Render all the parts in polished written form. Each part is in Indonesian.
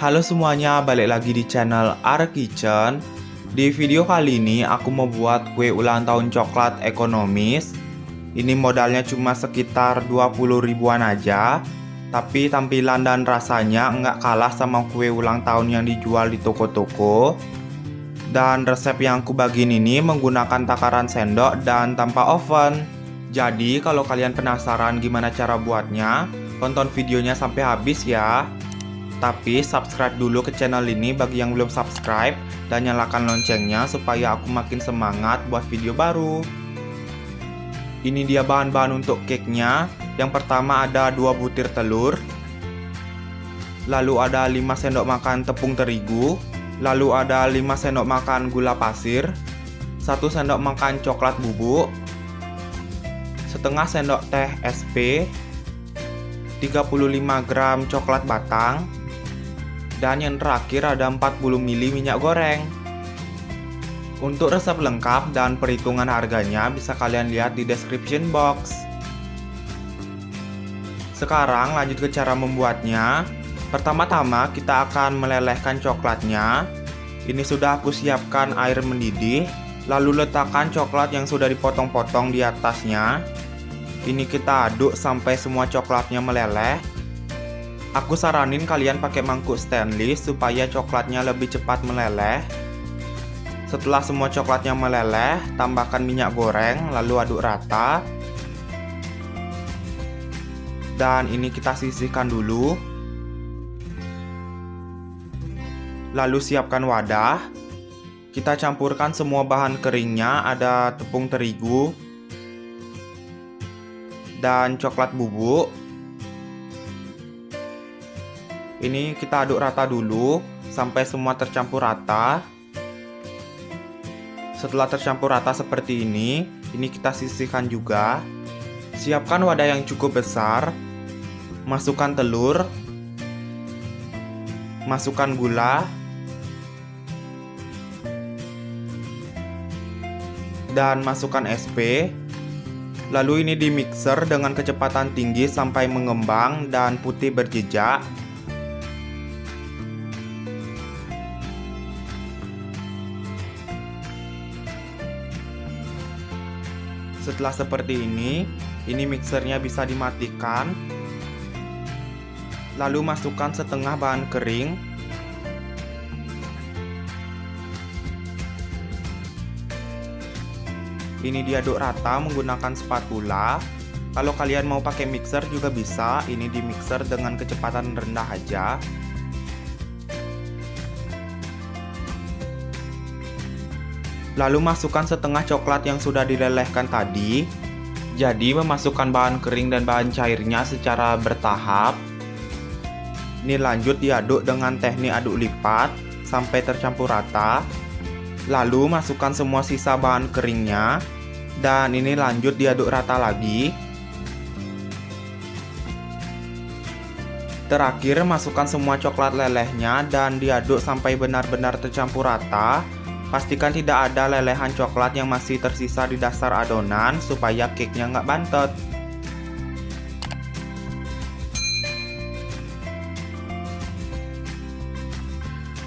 Halo semuanya, balik lagi di channel Ara Kitchen. Di video kali ini aku mau buat kue ulang tahun coklat ekonomis. Ini modalnya cuma sekitar 20 ribuan aja, tapi tampilan dan rasanya nggak kalah sama kue ulang tahun yang dijual di toko-toko. Dan resep yang aku bagiin ini menggunakan takaran sendok dan tanpa oven. Jadi kalau kalian penasaran gimana cara buatnya, tonton videonya sampai habis ya. Tapi subscribe dulu ke channel ini bagi yang belum subscribe, dan nyalakan loncengnya supaya aku makin semangat buat video baru. Ini dia bahan-bahan untuk cake-nya. Yang pertama ada 2 butir telur, lalu ada 5 sendok makan tepung terigu, lalu ada 5 sendok makan gula pasir, 1 sendok makan coklat bubuk, setengah sendok teh SP, 35 gram coklat batang, dan yang terakhir ada 40 ml minyak goreng. Untuk resep lengkap dan perhitungan harganya bisa kalian lihat di description box. Sekarang lanjut ke cara membuatnya. Pertama-tama kita akan melelehkan coklatnya. Ini sudah aku siapkan air mendidih, lalu letakkan coklat yang sudah dipotong-potong di atasnya. Ini kita aduk sampai semua coklatnya meleleh. Aku saranin kalian pakai mangkuk stainless supaya coklatnya lebih cepat meleleh. Setelah semua coklatnya meleleh, tambahkan minyak goreng lalu aduk rata. Dan ini kita sisihkan dulu. Lalu siapkan wadah. Kita campurkan semua bahan keringnya, ada tepung terigu dan coklat bubuk. Ini kita aduk rata dulu sampai semua tercampur rata. Setelah tercampur rata seperti ini kita sisihkan juga. Siapkan wadah yang cukup besar. Masukkan telur, masukkan gula, dan masukkan SP. Lalu ini di mixer dengan kecepatan tinggi sampai mengembang dan putih berjejak. Setelah seperti ini mixernya bisa dimatikan. Lalu masukkan setengah bahan kering. Ini diaduk rata menggunakan spatula. Kalau kalian mau pakai mixer juga bisa. Ini di mixer dengan kecepatan rendah aja. Lalu masukkan setengah coklat yang sudah dilelehkan tadi. Jadi memasukkan bahan kering dan bahan cairnya secara bertahap. Ini lanjut diaduk dengan teknik aduk lipat sampai tercampur rata. Lalu masukkan semua sisa bahan keringnya. Dan ini lanjut diaduk rata lagi. Terakhir masukkan semua coklat lelehnya dan diaduk sampai benar-benar tercampur rata. Pastikan tidak ada lelehan coklat yang masih tersisa di dasar adonan supaya cake-nya nggak bantet.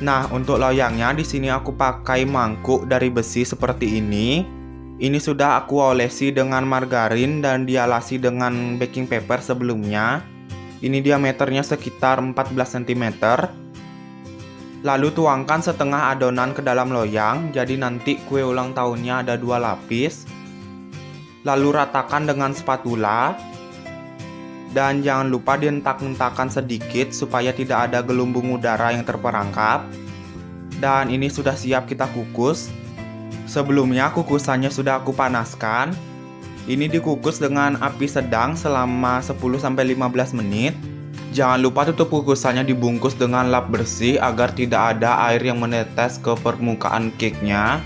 Nah, untuk loyangnya di sini aku pakai mangkuk dari besi seperti ini. Ini sudah aku olesi dengan margarin dan dialasi dengan baking paper sebelumnya. Ini diameternya sekitar 14 cm. Lalu tuangkan setengah adonan ke dalam loyang, jadi nanti kue ulang tahunnya ada 2 lapis. Lalu ratakan dengan spatula. Dan jangan lupa dientak-entakkan sedikit supaya tidak ada gelembung udara yang terperangkap. Dan ini sudah siap kita kukus. Sebelumnya kukusannya sudah aku panaskan. Ini dikukus dengan api sedang selama 10-15 menit. Jangan lupa tutup kukusannya dibungkus dengan lap bersih agar tidak ada air yang menetes ke permukaan cake-nya.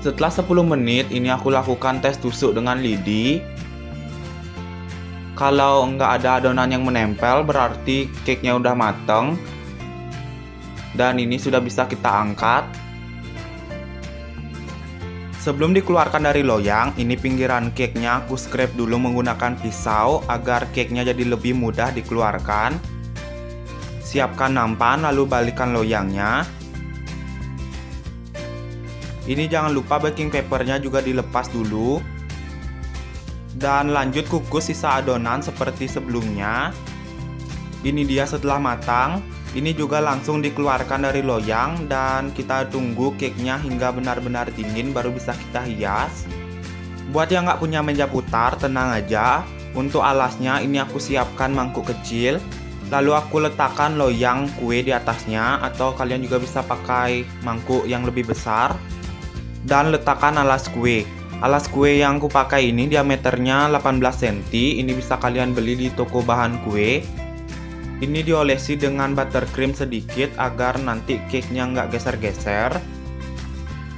Setelah 10 menit ini aku lakukan tes tusuk dengan lidi. Kalau nggak ada adonan yang menempel berarti cake-nya udah mateng. Dan ini sudah bisa kita angkat. Sebelum dikeluarkan dari loyang, ini pinggiran cake-nya aku scrape dulu menggunakan pisau agar cake-nya jadi lebih mudah dikeluarkan. Siapkan nampan lalu balikan loyangnya. Ini jangan lupa baking papernya juga dilepas dulu. Dan lanjut kukus sisa adonan seperti sebelumnya. Ini dia setelah matang. Ini juga langsung dikeluarkan dari loyang dan kita tunggu cake-nya hingga benar-benar dingin baru bisa kita hias. Buat yang nggak punya meja putar, tenang aja. Untuk alasnya ini aku siapkan mangkuk kecil. Lalu aku letakkan loyang kue di atasnya, atau kalian juga bisa pakai mangkuk yang lebih besar. Dan letakkan alas kue. Alas kue yang aku pakai ini diameternya 18 cm. Ini bisa kalian beli di toko bahan kue. Ini diolesi dengan buttercream sedikit agar nanti cake-nya nggak geser-geser.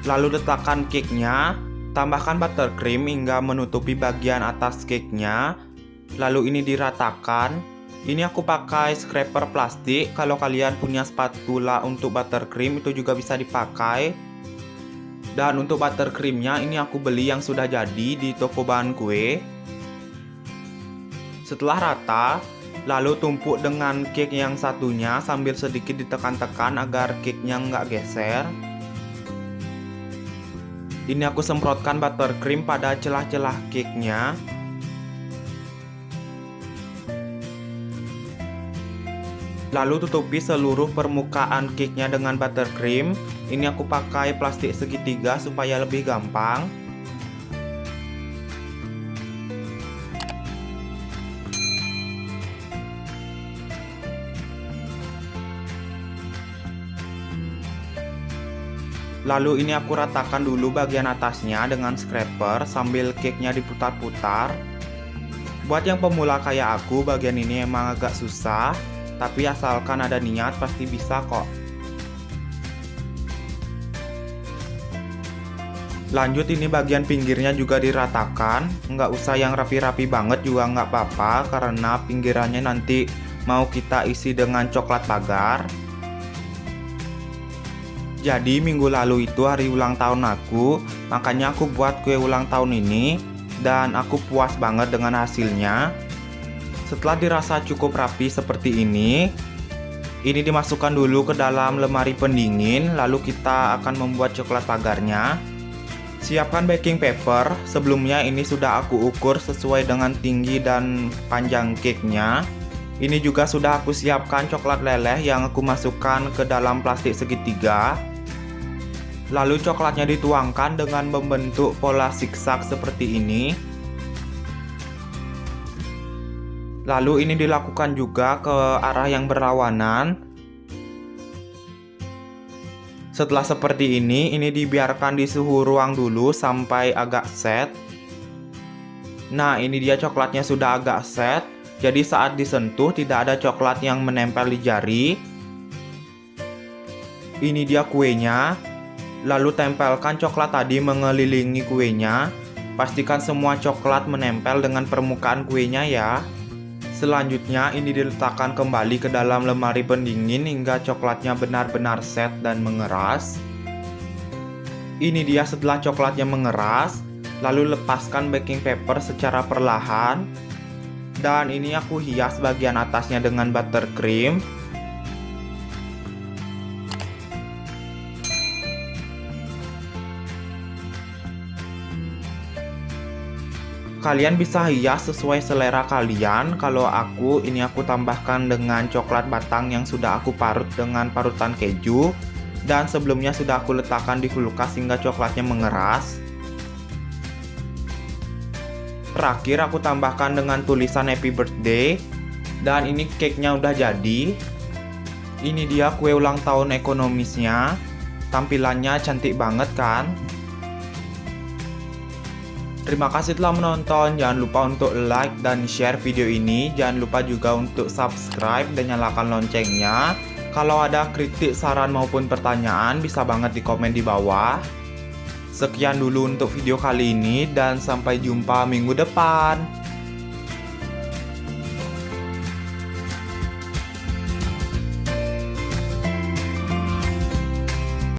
Lalu letakkan cake-nya. Tambahkan buttercream hingga menutupi bagian atas cake-nya. Lalu ini diratakan. Ini aku pakai scraper plastik. Kalau kalian punya spatula untuk buttercream itu juga bisa dipakai. Dan untuk buttercreamnya ini aku beli yang sudah jadi di toko bahan kue. Setelah rata, lalu tumpuk dengan cake yang satunya sambil sedikit ditekan-tekan agar cake-nya nggak geser. Ini aku semprotkan buttercream pada celah-celah cake-nya. Lalu tutupi seluruh permukaan cake-nya dengan buttercream. Ini aku pakai plastik segitiga supaya lebih gampang. Lalu ini aku ratakan dulu bagian atasnya dengan scraper sambil cake-nya diputar-putar. Buat yang pemula kayak aku, bagian ini emang agak susah. Tapi asalkan ada niat pasti bisa kok. Lanjut ini bagian pinggirnya juga diratakan. Nggak usah yang rapi-rapi banget juga nggak apa-apa, karena pinggirannya nanti mau kita isi dengan coklat pagar. Jadi minggu lalu itu hari ulang tahun aku, makanya aku buat kue ulang tahun ini. Dan aku puas banget dengan hasilnya. Setelah dirasa cukup rapi seperti ini dimasukkan dulu ke dalam lemari pendingin. Lalu kita akan membuat coklat pagarnya. Siapkan baking paper. Sebelumnya ini sudah aku ukur sesuai dengan tinggi dan panjang cake-nya. Ini juga sudah aku siapkan coklat leleh yang aku masukkan ke dalam plastik segitiga. Lalu coklatnya dituangkan dengan membentuk pola zigzag seperti ini. Lalu ini dilakukan juga ke arah yang berlawanan. Setelah seperti ini dibiarkan di suhu ruang dulu sampai agak set. Nah, ini dia coklatnya sudah agak set. Jadi saat disentuh tidak ada coklat yang menempel di jari. Ini dia kuenya. Lalu tempelkan coklat tadi mengelilingi kuenya. Pastikan semua coklat menempel dengan permukaan kuenya ya. Selanjutnya ini diletakkan kembali ke dalam lemari pendingin hingga coklatnya benar-benar set dan mengeras. Ini dia setelah coklatnya mengeras. Lalu lepaskan baking paper secara perlahan. Dan ini aku hias bagian atasnya dengan buttercream. Kalian bisa hias sesuai selera kalian. Kalau aku tambahkan dengan coklat batang yang sudah aku parut dengan parutan keju. Dan sebelumnya sudah aku letakkan di kulkas hingga coklatnya mengeras. Terakhir aku tambahkan dengan tulisan happy birthday. Dan ini cake-nya udah jadi. Ini dia kue ulang tahun ekonomisnya. Tampilannya cantik banget kan? Terima kasih telah menonton. Jangan lupa untuk like dan share video ini. Jangan lupa juga untuk subscribe dan nyalakan loncengnya. Kalau ada kritik, saran maupun pertanyaan bisa banget di komen di bawah. Sekian dulu untuk video kali ini dan sampai jumpa minggu depan.